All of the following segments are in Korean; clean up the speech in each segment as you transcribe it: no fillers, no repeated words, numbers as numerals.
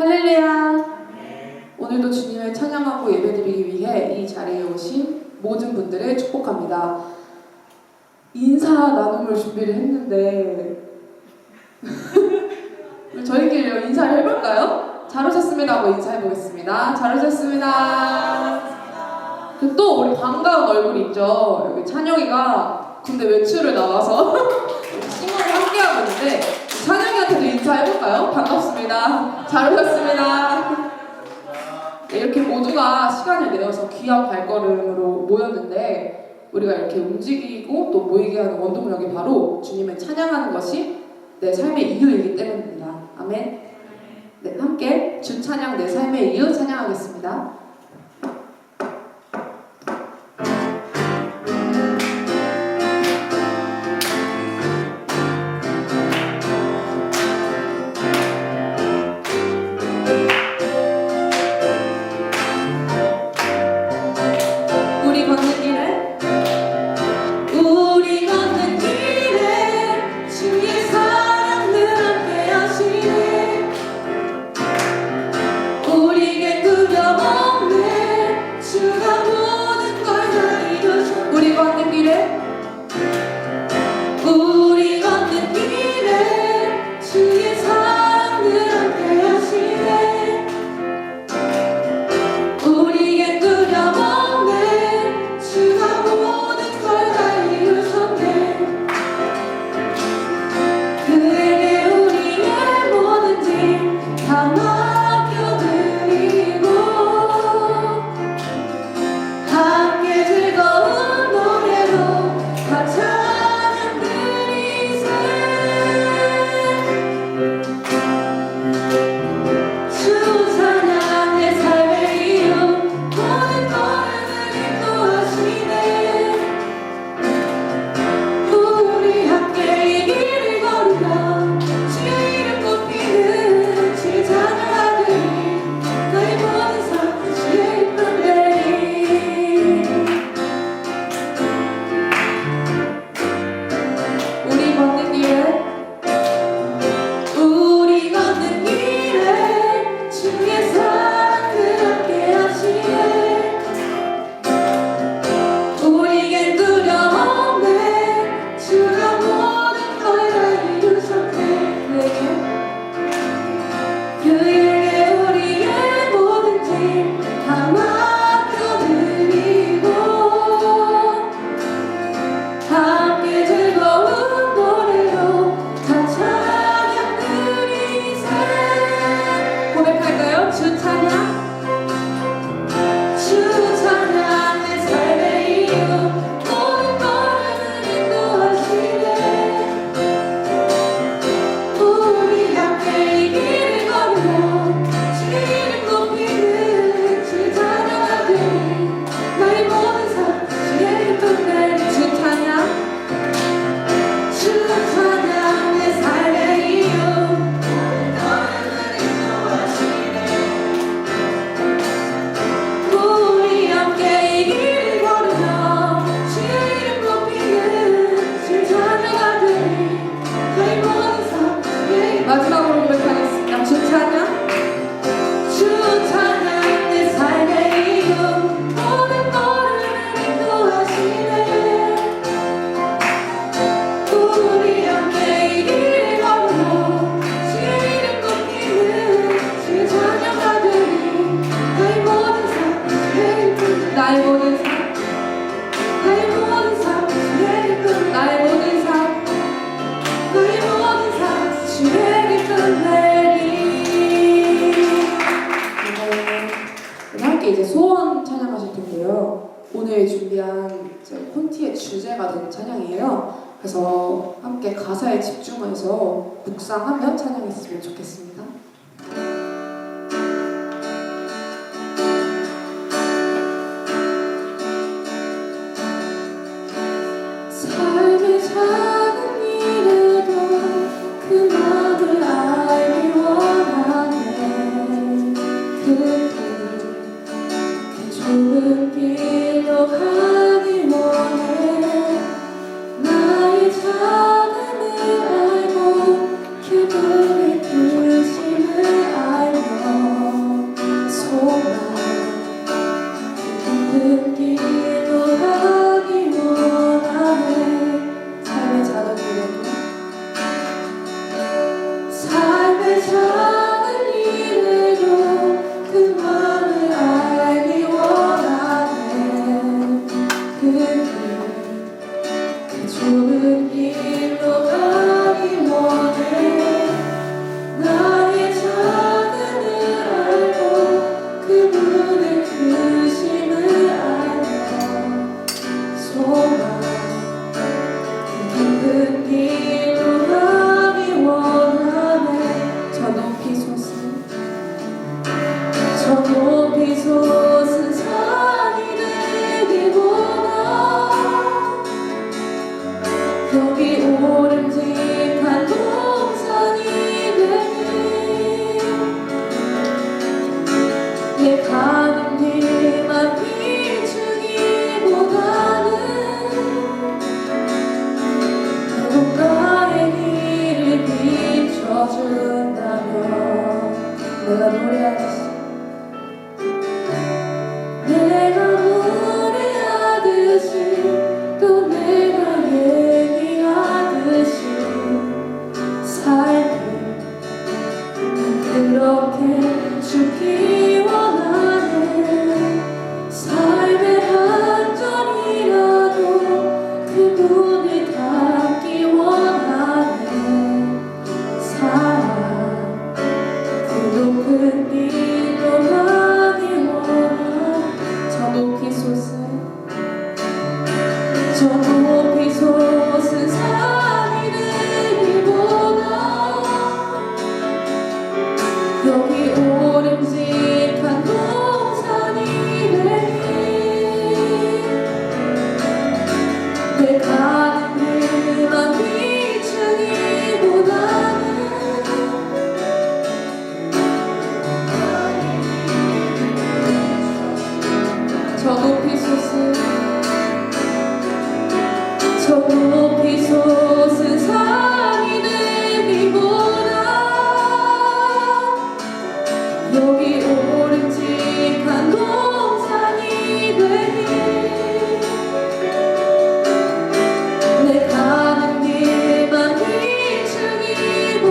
할렐루야. 오늘도 주님을 찬양하고 예배드리기 위해 이 자리에 오신 모든 분들을 축복합니다. 인사 나눔을 준비를 했는데 저희끼리 인사를 해볼까요? 잘 오셨습니다 하고 인사해보겠습니다. 잘 오셨습니다. 또 우리 반가운 얼굴 있죠? 여기 찬영이가 근데 외출을 나와서 친구를 함께하고 있는데 찬영이한테도 인사해볼까요? 반갑습니다. 잘 오셨습니다. 네, 이렇게 모두가 시간을 내어서 귀한 발걸음으로 모였는데 우리가 이렇게 움직이고 또 모이게 하는 원동력이 바로 주님을 찬양하는 것이 내 삶의 이유이기 때문입니다. 아멘. 네, 함께 주 찬양 내 삶의 이유 찬양하겠습니다. 오늘 준비한 콘티의 주제가 된 찬양이에요. 그래서 함께 가사에 집중해서 묵상하며 찬양했으면 좋겠습니다. 삶의 작은 일에도 그 마음을 알기 원하네. 그 좁은 길로 가기 원해. 나의 작음을 알고 그분의 크심을 알며 비춰준다면 내가 노래하겠어. 내가 노래하듯이 또 내가 얘기하듯이 삶을 그렇게 죽기 원하네. 삶의 한 점이라도 그분을 닮기 원하네. 사랑 그 높은 길로 가기 원하네. 저 높이 솟은 산이 되기보다 여기 오름직한 동산이 되니 내 가는 길만 비추기보다는 저 높이 솟은 산이 되기보다 여기 오름직한 동산이 되니 내 가는 길만 비추기보다는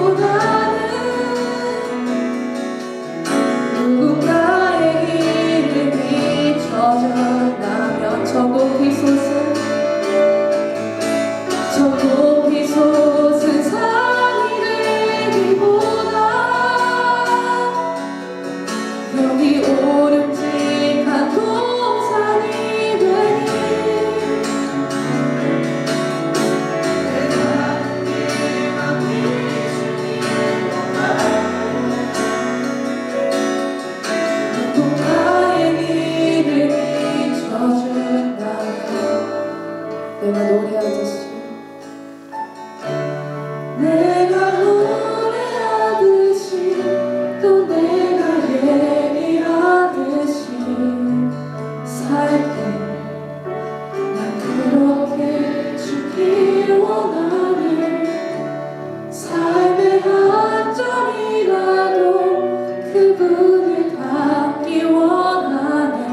누군가의 길을 비춰준다면 저 높이 솟은 산이 되기보다 여기 오름직한 동산이 되니 누군가의 길을 비춰준다면 내가 노래하듯이 또 내가 얘기하듯이 살때 난 그렇게 죽길 원하네. 삶의 한 점이라도 그분을 닮기 원하네.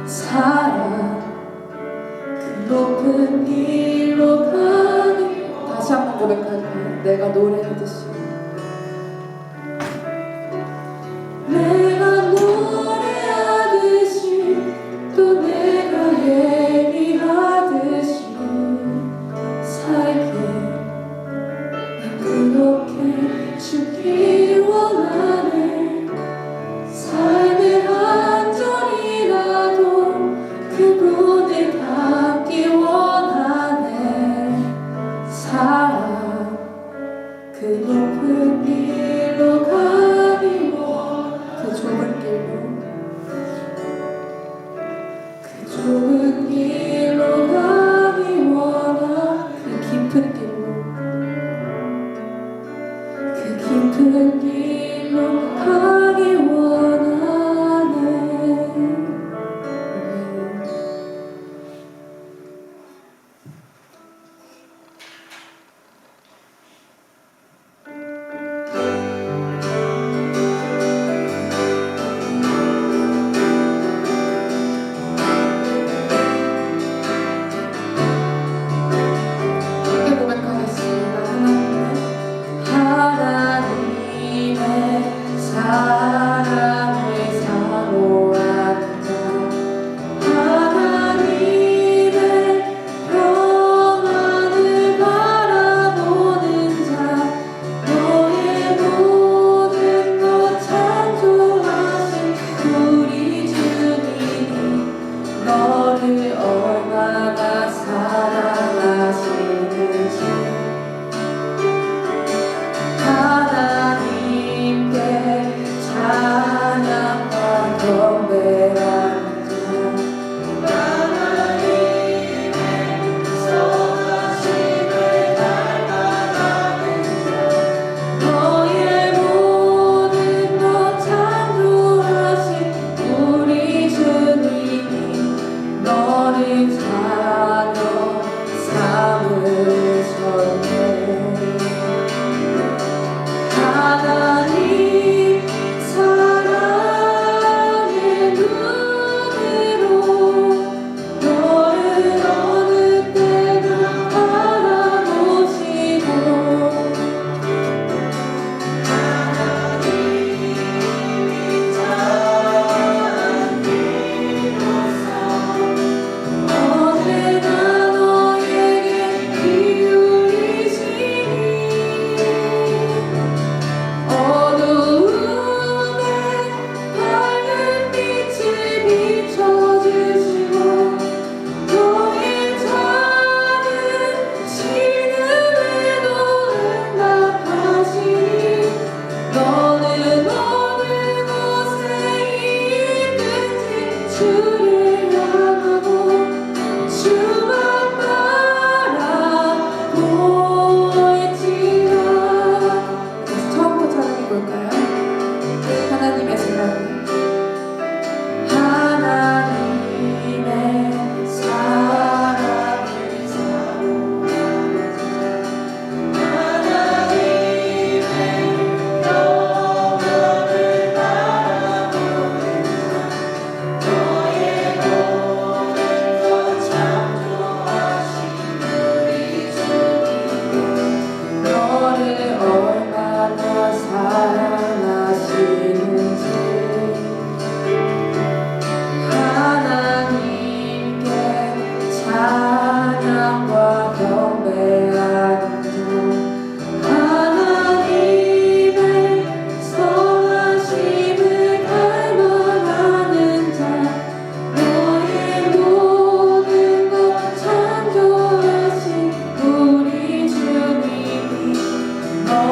사랑 그 높은 길로 가니 다시 한번 고백할게요. 내가 노래하듯이 내가 노래하듯이 또 내가 얘기하듯이 살게 난 그렇게 죽길 원하네. 삶의 한 점이라도 그분을 닮기 원하네. 사랑 그 높은 길로 가기 그 좁은 길로 가기 원하. 그 깊은 길로 가기 원하네. 하나님의 사랑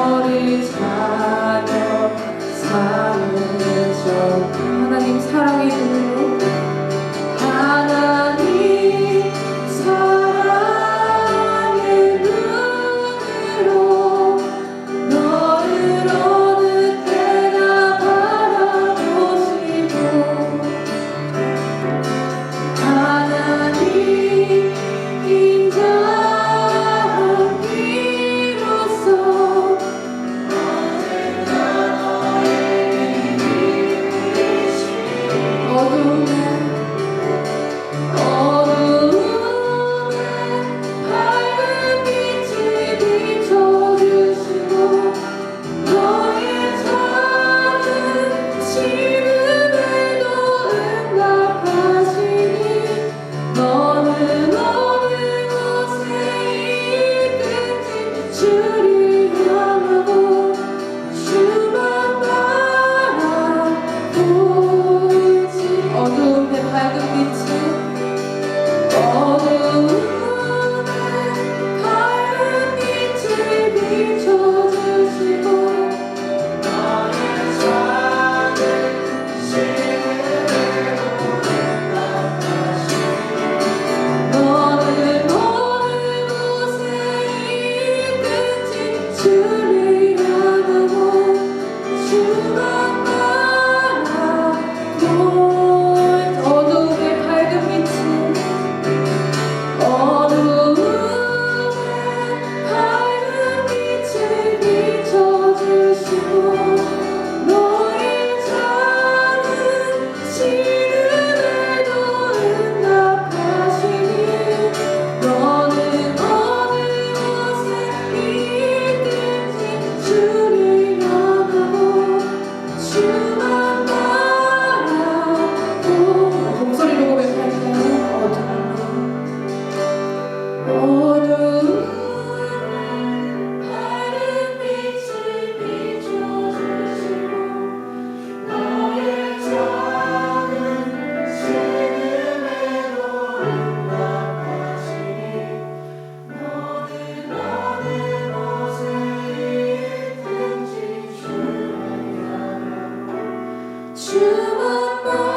너를 자녀 삼으셔. 하나님 사랑의 눈으로, 하나님 사랑의 눈으로 너를 어느 때나 바라보시고, 하나님 인자한 비로소 어둠에 밝은 빛을 비춰주시고, 너의 작은 시름에도 응답하시니, 너는 어느 곳에 있든지 주를 향하고 주만 바라보지. 어두움에 밝은 빛을, 어두움에 밝은 빛을 비춰주시고, 너의 작은 시름에도 너는 어느 곳에 있든지 주를 향하고 주만 바라보. 어두움의 밝은 빛을, 어두움에 밝은 빛을 비춰주시고, 너의 작은 시름에도 응답하시니, 너는 어느 곳에 있든지 주를 향하고 주만 바라보. 목소리로 고백할까요? 어두운 밝은 빛을 비춰주시고, 너의 작은 시름에도 응답하시니, 너는 어느 곳에 있든지 주를 향하고 주만 바라볼지라.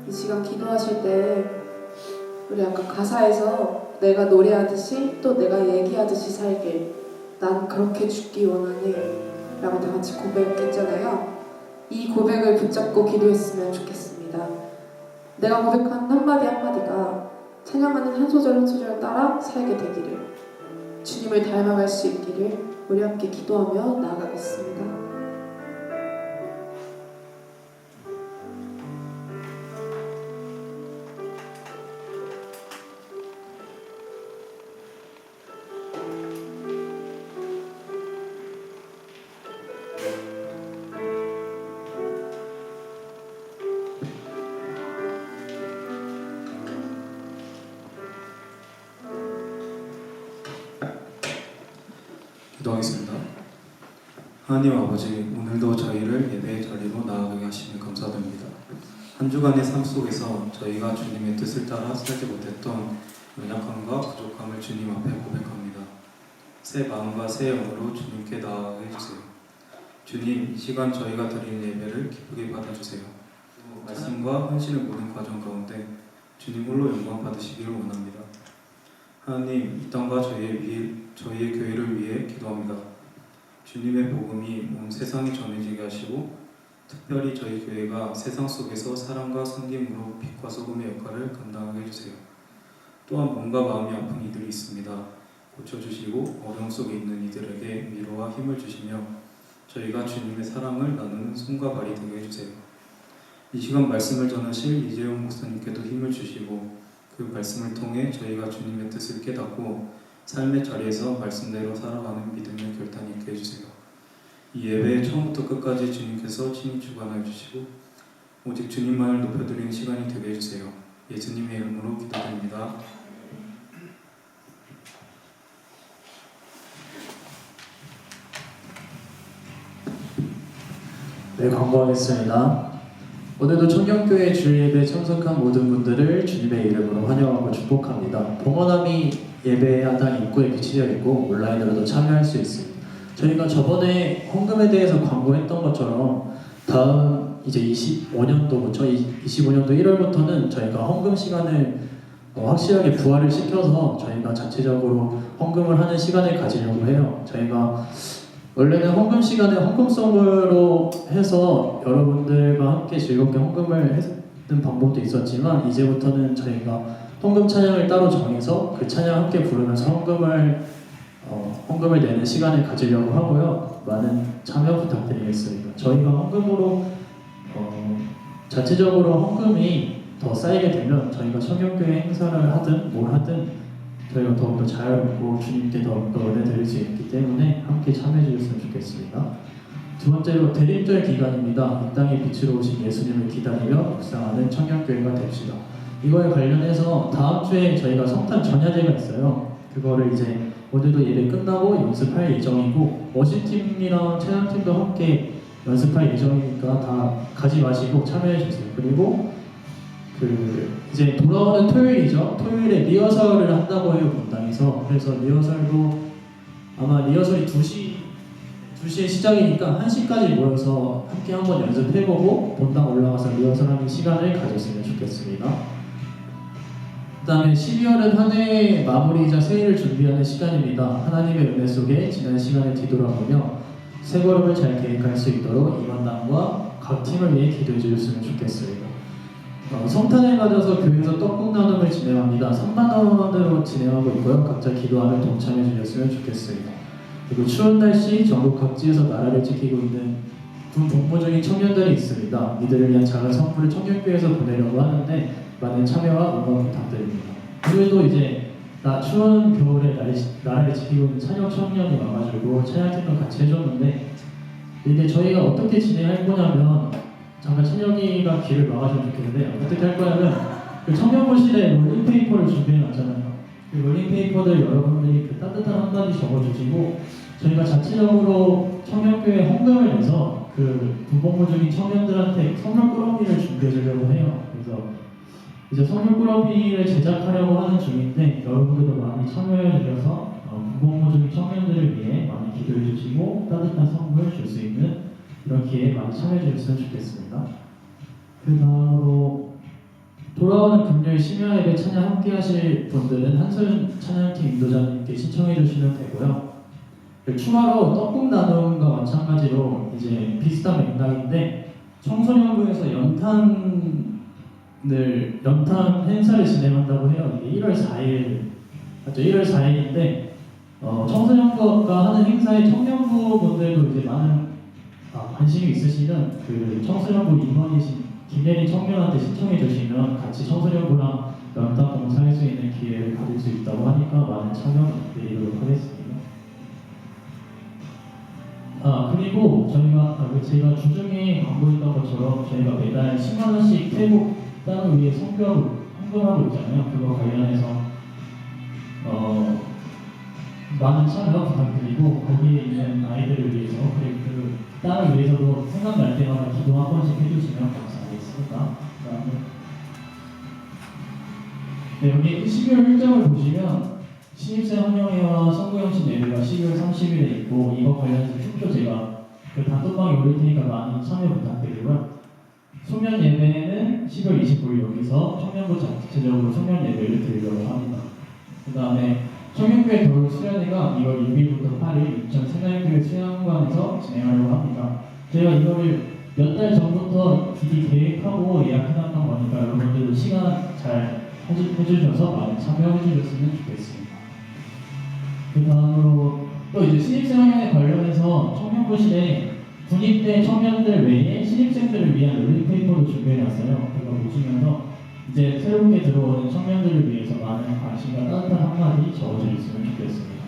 이 시간 기도하실 때 우리 아까 가사에서 내가 노래하듯이 또 내가 얘기하듯이 살길, 난 그렇게 죽기 원하네 라고 다 같이 고백했잖아요. 이 고백을 붙잡고 기도했으면 좋겠습니다. 내가 고백한 한마디 한마디가 찬양하는 한 소절 한 소절 따라 살게 되기를, 주님을 닮아갈 수 있기를 우리 함께 기도하며 나아가겠습니다. 기도하겠습니다. 하나님 아버지, 오늘도 저희를 예배의 자리로 나아가게 하시니 감사드립니다. 한 주간의 삶 속에서 저희가 주님의 뜻을 따라 살지 못했던 연약함과 부족함을 주님 앞에 고백합니다. 새 마음과 새 영으로 주님께 나아가게 해주세요. 주님, 이 시간 저희가 드리는 예배를 기쁘게 받아주세요. 또 말씀과 헌신을 모든 과정 가운데 주님 홀로 영광 받으시기를 원합니다. 하나님, 이 땅과 저희의 교회를 위해 기도합니다. 주님의 복음이 온 세상에 전해지게 하시고, 특별히 저희 교회가 세상 속에서 사랑과 섬김으로 빛과 소금의 역할을 감당하게 해주세요. 또한 몸과 마음이 아픈 이들이 있습니다. 고쳐주시고 어려움 속에 있는 이들에게 위로와 힘을 주시며 저희가 주님의 사랑을 나누는 손과 발이 되게 해주세요. 이 시간 말씀을 전하실 이재용 목사님께도 힘을 주시고, 그 말씀을 통해 저희가 주님의 뜻을 깨닫고 삶의 자리에서 말씀대로 살아가는 믿음의 결단이 있게 해주세요. 이 예배의 처음부터 끝까지 주님께서 친히 주관하여 주시고 오직 주님만을 높여드리는 시간이 되게 해주세요. 예수님의 이름으로 기도드립니다. 네, 광고하겠습니다. 오늘도 청년교회 주일예배에 참석한 모든 분들을 주님의 이름으로 환영하고 축복합니다. 봉헌함이 예배당 입구에 비치되어 있고 온라인으로도 참여할 수 있습니다. 저희가 저번에 헌금에 대해서 광고했던 것처럼 다음 이제 25년도부터 25년도 1월부터는 저희가 헌금 시간을 확실하게 부활을 시켜서 저희가 자체적으로 헌금을 하는 시간을 가지려고 해요. 저희가 원래는 헌금 시간에 헌금송으로 해서 여러분들과 함께 즐겁게 헌금을 하는 방법도 있었지만 이제부터는 저희가 헌금 찬양을 따로 정해서 그 찬양 함께 부르면서 헌금을 내는 시간을 가지려고 하고요. 많은 참여 부탁드리겠습니다. 저희가 헌금으로 자체적으로 헌금이 더 쌓이게 되면 저희가 청년교회 행사를 하든 뭘 하든 저희가 더욱더 자유롭고 주님께 더욱더 은혜 드릴 수 있기 때문에 함께 참여해 주셨으면 좋겠습니다. 두 번째로 대림절 기간입니다. 이 땅에 빛으로 오신 예수님을 기다리며 묵상하는 청년교회가 됩시다. 이거에 관련해서 다음 주에 저희가 성탄 전야제가 있어요. 그거를 이제 오늘도 예배 끝나고 연습할 예정이고 워십팀이랑 찬양팀도 함께 연습할 예정이니까 다 가지 마시고 참여해 주세요. 그리고 이제 돌아오는 토요일이죠. 토요일에 리허설을 한다고 해요, 본당에서. 그래서 리허설도 아마 리허설이 2시에 시작이니까 1시까지 모여서 함께 한번 연습해보고 본당 올라가서 리허설하는 시간을 가졌으면 좋겠습니다. 그 다음에 12월은 한 해의 마무리이자 새해를 준비하는 시간입니다. 하나님의 은혜 속에 지난 시간을 뒤돌아보며 새 걸음을 잘 계획할 수 있도록 임원단과 각 팀을 위해 기도해 주셨으면 좋겠습니다. 성탄을 맞아서 교회에서 떡국 나눔을 진행합니다. 3만 원으로 진행하고 있고요. 각자 기도하며 동참해 주셨으면 좋겠습니다. 그리고 추운 날씨 전국 각지에서 나라를 지키고 있는 군 복무 중인 청년들이 있습니다. 이들을 위한 작은 선물을 청년교회에서 보내려고 하는데 많은 참여와 응원 부탁드립니다. 오늘도 이제 추운 겨울에 나라를 지키고 있는 찬양 청년이 와가지고 찬양팀도 같이 해줬는데 이게 저희가 어떻게 진행할 거냐면 잠깐 찬영이가 길을 막아주면 좋겠는데 어떻게 할 거냐면 그 청년부실에 롤링페이퍼를 준비해놨잖아요. 그 롤링페이퍼들 여러분들이 그 따뜻한 한마디 적어주시고 저희가 자체적으로 청년교회 헌금을 내서 그 군복무 중인 청년들한테 선물 꾸러미를 준비해주려고 해요. 그래서 이제 선물 꾸러미를 제작하려고 하는 중인데 여러분들도 많이 참여해주셔서 군복무 중인 청년들을 위해 많이 기도해주시고 따뜻한 선물 줄 수 있는 이런 기회에 많이 참여해 주셨으면 좋겠습니다. 그 다음으로 돌아오는 금요일 심야 예배 찬양 함께 하실 분들은 한소연 찬양팀 인도자님께 신청해 주시면 되고요. 추가로 떡국 나눔과 마찬가지로 이제 비슷한 맥락인데 청소년부에서 연탄 행사를 진행한다고 해요. 이게 1월 4일 맞죠? 1월 4일인데 청소년부가 하는 행사에 청년부 분들도 이제 많은 관심이 있으시면 그 청소년부 임원이신 김예린 청년한테 신청해 주시면 같이 청소년부랑 연탄 봉사할 수 있는 기회를 가질 수 있다고 하니까 많은 참여 부탁드리도록 하겠습니다. 그리고 제가 주중에 광고했던 것처럼 저희가 매달 10만 원씩 태국 땅을 위해 헌금하고 있잖아요. 그거 관련해서 많은 참여 부탁드리고 거기에 있는 아이들을 위해서 그리고 그 땅을 위해서도 생각날 때마다 기도 한 번씩 해주시면 감사하겠습니다. 네, 여기 12월 일정을 보시면 신입생 환영회와 선구영신 예배가 12월 30일에 있고 이거 관련해서 투표 제가 그 단톡방에 올릴 테니까 많이 참여 부탁드리고요. 소년 예배는 10월 29일 여기서 청년부 자체적으로 소년 예배를 드리려고 합니다. 그 다음에 청년교회 겨울 수련회가 2월 6일부터 8일 인천 세나교회 수양관에서 진행하려고 합니다. 제가 이거를 몇 달 전부터 미리 계획하고 예약해놨던 거니까 여러분들도 시간 잘 해주셔서 많이 참여해주셨으면 좋겠습니다. 그 다음으로 또 이제 신입생활에 관련해서 청년부실에 군입대 청년들 외에 신입생들을 위한 롤링페이퍼도 준비해놨어요. 그거 보시면서 이제 새롭게 들어오는 청년들을 위해서 많은 관심과 따뜻한 한마디 적어주셨으면 좋겠습니다.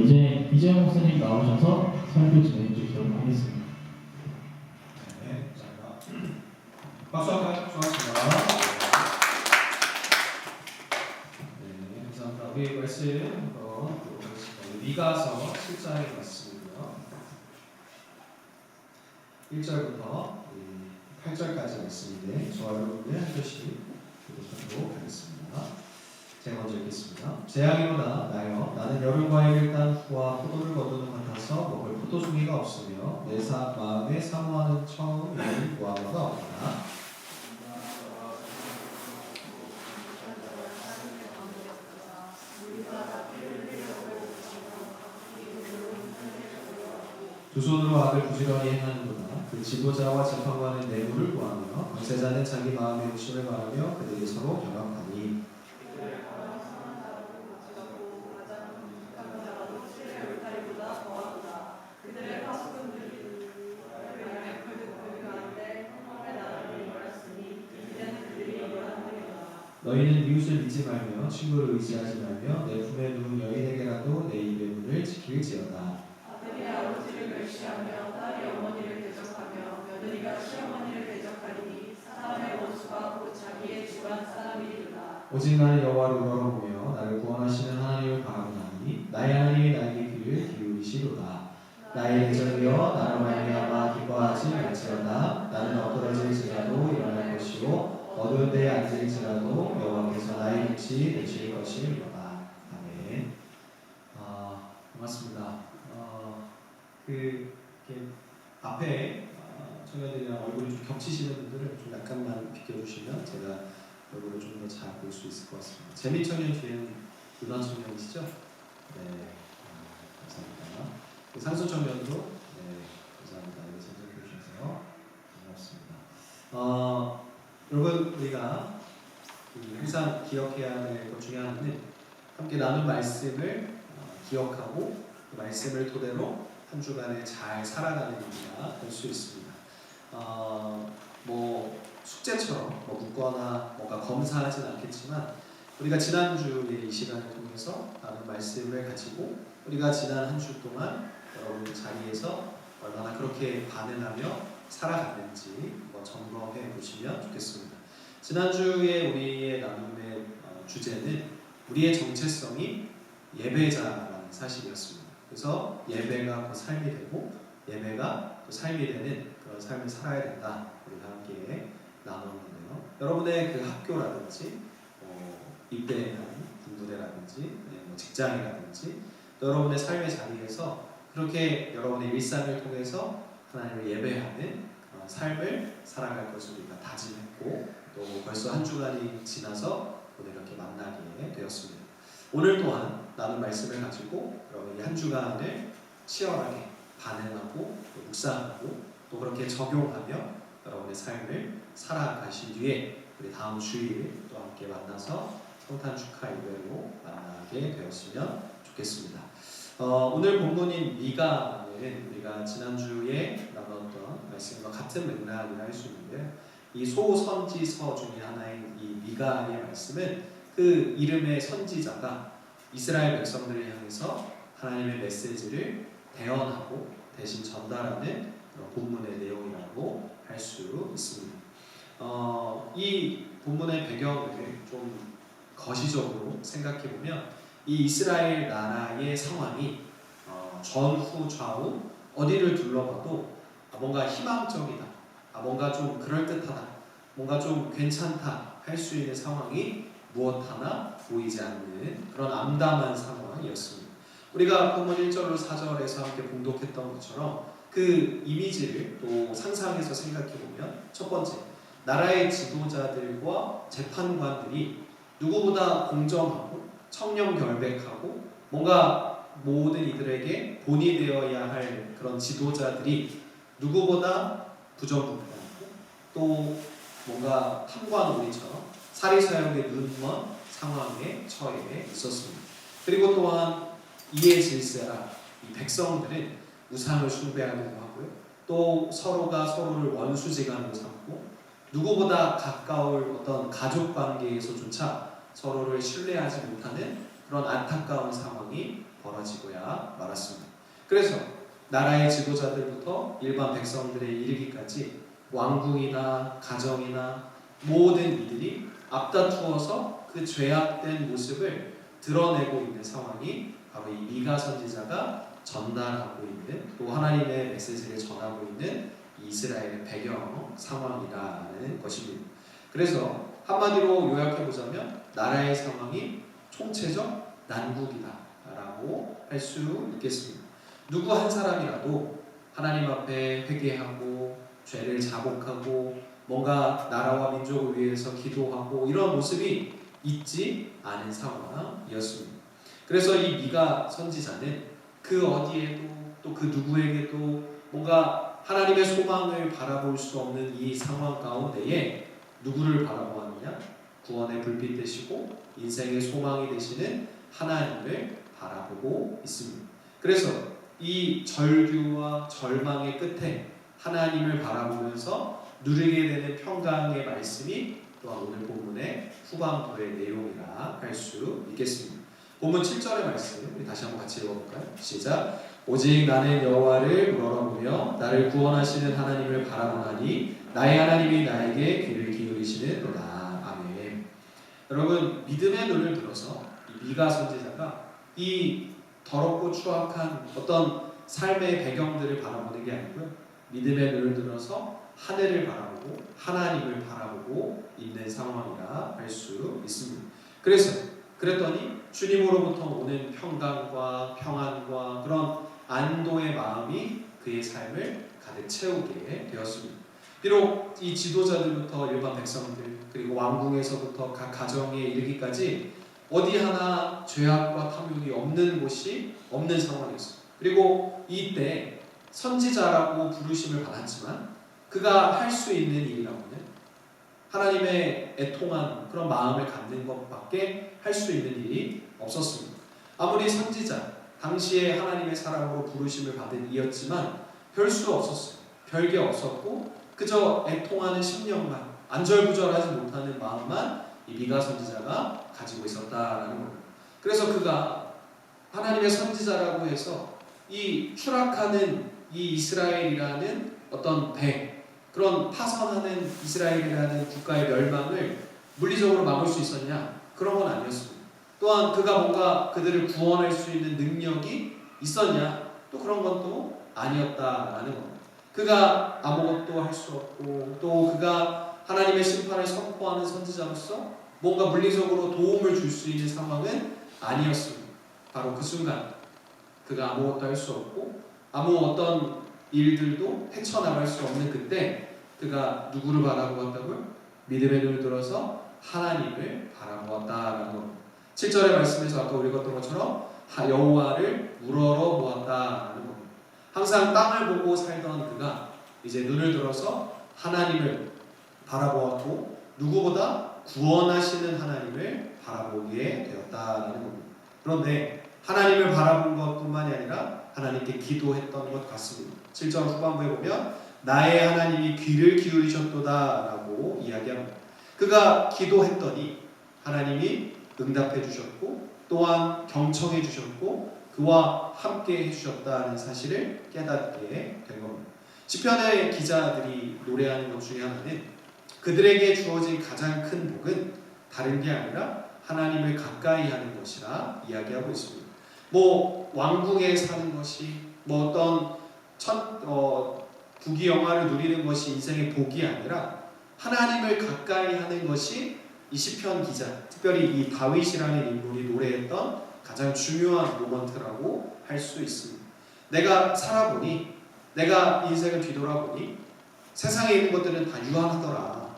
이제 이재영 목사님 나오셔서 설교 진행해 주시도록 하겠습니다. 네, 박수 한번 좋았습니다. 네, 감사합니다. 우리 말씀 한번 보겠습니다. 미가서 7장에 말씀이고요. 1절부터 8절까지 말씀인데 저와 여러분들 한 절씩 교독하도록 하겠습니다. 제가 먼저 읽겠습니다. 재앙이로다 나여 나는 여름 과일을 딴 후와 포도를 거두는 것 같아서 먹을 포도송이가 없으며 내 마음에 사모하는 처음이 무화과가 없다. 두 손으로 악을 부지런히 행하는구나. 그 지도자와 재판관은 뇌물을 구하며 권세자는 자기 마음의 욕심을 말하며 그들이 서로 결합하니 너희는 이웃을 믿지 말며 친구를 의지하지 말며 내 품에 누운 여인에게라도 내 입의 문을 지킬지어다. 아들이 아버지를 멸시하며 딸이 어머니를 대적하며 며느리가 시어머니를 대적하리니 사람의 원수가 곧 자기의 집안 사람이리라. 오직 나는 여호와를 우러러보며 나를 구원하시는 하나님을 바라보나니 나의 하나님이 나에게 귀를 기울이시로다. 나의 예정이여 나로 말미암아 기뻐하지 말지어다. 나는 엎드러질지라도 일어날 것이요 어두운 데에 앉을지라도 여호와께서 나의 빛이 되실 것이로다. 아멘. 고맙습니다. 이렇게 앞에 청년들이랑 얼굴이 좀 겹치시는 분들은 좀 약간만 비켜주시면 제가 얼굴을 좀 더 잘 볼 수 있을 것 같습니다. 재미 청년 뒤에는 문화 청년이시죠? 네, 감사합니다. 상수 청년도 네, 감사합니다. 이렇게 선택해 주셔서 고맙습니다. 여러분 우리가 항상 기억해야 될 것 중에 하나는 함께 나눈 말씀을 기억하고 그 말씀을 토대로 한 주간에 잘 살아가는 일이라 할 수 있습니다. 뭐 숙제처럼 뭐 묻거나 뭔가 검사하진 않겠지만 우리가 지난주의 이 시간을 통해서 나눈 말씀을 가지고 우리가 지난 한 주 동안 여러분 자리에서 얼마나 그렇게 반응하며 살아갔는지 한번 점검해 보시면 좋겠습니다. 지난주에 우리의 나눔의 주제는 우리의 정체성이 예배자라는 사실이었습니다. 그래서 예배가 그 삶이 되고 예배가 그 삶이 되는 그런 삶을 살아야 된다. 우리가 함께 나누었는데요. 여러분의 그 학교라든지 입대하는 군부대라든지 뭐 직장이라든지 또 여러분의 삶의 자리에서 그렇게 여러분의 일상을 통해서 하나님을 예배하는 삶을 살아갈 것을 우리가 다짐했고 또 벌써 한 주간이 지나서 오늘 이렇게 만나게 되었습니다. 오늘 또한 나눈 말씀을 가지고 여러분이 한 주간을 치열하게 반응하고 또 묵상하고 또 그렇게 적용하며 여러분의 삶을 살아가신 뒤에 우리 다음 주일 또 함께 만나서 성탄 축하 예배로 만나게 되었으면 좋겠습니다. 오늘 본문인 미가는 우리가 지난주에 나눴던 말씀과 같은 맥락이라 할 수 있는데요. 이 소선지서 중에 하나인 이 미가의 말씀은 그 이름의 선지자가 이스라엘 백성들을 향해서 하나님의 메시지를 대언하고 대신 전달하는 그런 본문의 내용이라고 할 수 있습니다. 이 본문의 배경을 좀 거시적으로 생각해 보면 이 이스라엘 나라의 상황이 전후 좌우 어디를 둘러봐도 뭔가 희망적이다, 뭔가 좀 그럴듯하다, 뭔가 좀 괜찮다 할 수 있는 상황이 무엇 하나 보이지 않는 그런 암담한 상황이었습니다. 우리가 본문 1절로 4절에서 함께 봉독했던 것처럼 그 이미지를 또 상상해서 생각해 보면 첫 번째, 나라의 지도자들과 재판관들이 누구보다 공정하고 청렴결백하고 뭔가 모든 이들에게 본이 되어야 할 그런 지도자들이 누구보다 부정부패하고 또 뭔가 탐관오리처럼 사리사욕에 눈먼 상황에 처해 있었습니다. 그리고 또한 이에 질세라 이 백성들은 우상을 숭배하기도 하고요. 또 서로가 서로를 원수지간으로 삼고 누구보다 가까울 어떤 가족 관계에서조차 서로를 신뢰하지 못하는 그런 안타까운 상황이 벌어지고야 말았습니다. 그래서 나라의 지도자들부터 일반 백성들에 이르기까지 왕궁이나 가정이나 모든 이들이 앞다투어서 그 죄악된 모습을 드러내고 있는 상황이 바로 이 미가 선지자가 전달하고 있는 또 하나님의 메시지를 전하고 있는 이스라엘의 배경 상황이라는 것입니다. 그래서 한마디로 요약해보자면 나라의 상황이 총체적 난국이다라고 할 수 있겠습니다. 누구 한 사람이라도 하나님 앞에 회개하고 죄를 자복하고 뭔가 나라와 민족을 위해서 기도하고 이런 모습이 있지 않은 상황이었습니다. 그래서 이 미가 선지자는 그 어디에도 또 그 누구에게도 뭔가 하나님의 소망을 바라볼 수 없는 이 상황 가운데에 누구를 바라보았느냐? 구원의 불빛 되시고 인생의 소망이 되시는 하나님을 바라보고 있습니다. 그래서 이 절규와 절망의 끝에 하나님을 바라보면서 누리게 되는 평강의 말씀이 또한 오늘 본문의 후반부의 내용이라 할 수 있겠습니다. 본문 7절의 말씀 우리 다시 한번 같이 읽어볼까요? 시작. 오직 나는 여호와를 우러러보며 나를 구원하시는 하나님을 바라보나니 나의 하나님이 나에게 귀를 기울이시는도다. 아멘. 여러분 믿음의 눈을 들어서 이 미가 선지자가 이 더럽고 추악한 어떤 삶의 배경들을 바라보는 게 아니고요. 믿음의 눈을 들어서 하늘을 바라보고 하나님을 바라보고 있는 상황이라 할 수 있습니다. 그랬더니 주님으로부터 오는 평강과 평안과 그런 안도의 마음이 그의 삶을 가득 채우게 되었습니다. 비록 이 지도자들부터 일반 백성들 그리고 왕궁에서부터 각 가정에 이르기까지 어디 하나 죄악과 탐욕이 없는 곳이 없는 상황이었습니다. 그리고 이때 선지자라고 부르심을 받았지만 그가 할 수 있는 일이라고는 하나님의 애통한 그런 마음을 갖는 것밖에 할 수 있는 일이 없었습니다. 아무리 선지자, 당시에 하나님의 사람으로 부르심을 받은 이였지만 별 수 없었어요. 별게 없었고 그저 애통하는 심령만, 안절부절하지 못하는 마음만 이 미가 선지자가 가지고 있었다라는 겁니다. 그래서 그가 하나님의 선지자라고 해서 이 추락하는 이 이스라엘이라는 어떤 그런 파선하는 이스라엘이라는 국가의 멸망을 물리적으로 막을 수 있었냐? 그런 건 아니었습니다. 또한 그가 뭔가 그들을 구원할 수 있는 능력이 있었냐? 또 그런 건 또 아니었다라는 겁니다. 그가 아무것도 할 수 없고 또 그가 하나님의 심판을 선포하는 선지자로서 뭔가 물리적으로 도움을 줄 수 있는 상황은 아니었습니다. 바로 그 순간 그가 아무것도 할 수 없고 아무 어떤 일들도 헤쳐나갈 수 없는 그때 그가 누구를 바라보았다고요? 믿음의 눈을 들어서 하나님을 바라보았다라는 겁니다. 7절의 말씀에서 아까 우리 읽었던 것처럼 여호와를 우러러 보았다라는 겁니다. 항상 땅을 보고 살던 그가 이제 눈을 들어서 하나님을 바라보았고 누구보다 구원하시는 하나님을 바라보게 되었다라는 겁니다. 그런데 하나님을 바라본 것뿐만이 아니라 하나님께 기도했던 것 같습니다. 7절 후반부에 보면 나의 하나님이 귀를 기울이셨도다 라고 이야기합니다. 그가 기도했더니 하나님이 응답해 주셨고 또한 경청해 주셨고 그와 함께 해주셨다는 사실을 깨닫게 된 겁니다. 시편의 기자들이 노래하는 것 중에 하나는 그들에게 주어진 가장 큰 복은 다른 게 아니라 하나님을 가까이 하는 것이라 이야기하고 있습니다. 왕궁에 사는 것이 어떤 부귀영화를 누리는 것이 인생의 복이 아니라 하나님을 가까이 하는 것이 이 시편 기자, 특별히 이 다윗이라는 인물이 노래했던 가장 중요한 모먼트라고 할 수 있습니다. 내가 살아보니, 내가 인생을 뒤돌아보니 세상에 있는 것들은 다 유한하더라.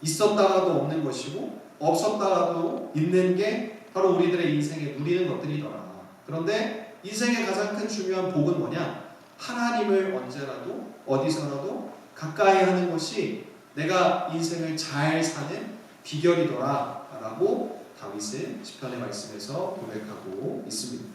있었다가도 없는 것이고 없었다가도 있는 게 바로 우리들의 인생에 누리는 것들이더라. 그런데 인생의 가장 큰 중요한 복은 뭐냐? 하나님을 언제라도 어디서라도 가까이 하는 것이 내가 인생을 잘 사는 비결이더라 라고 다윗은 시편의 말씀에서 고백하고 있습니다.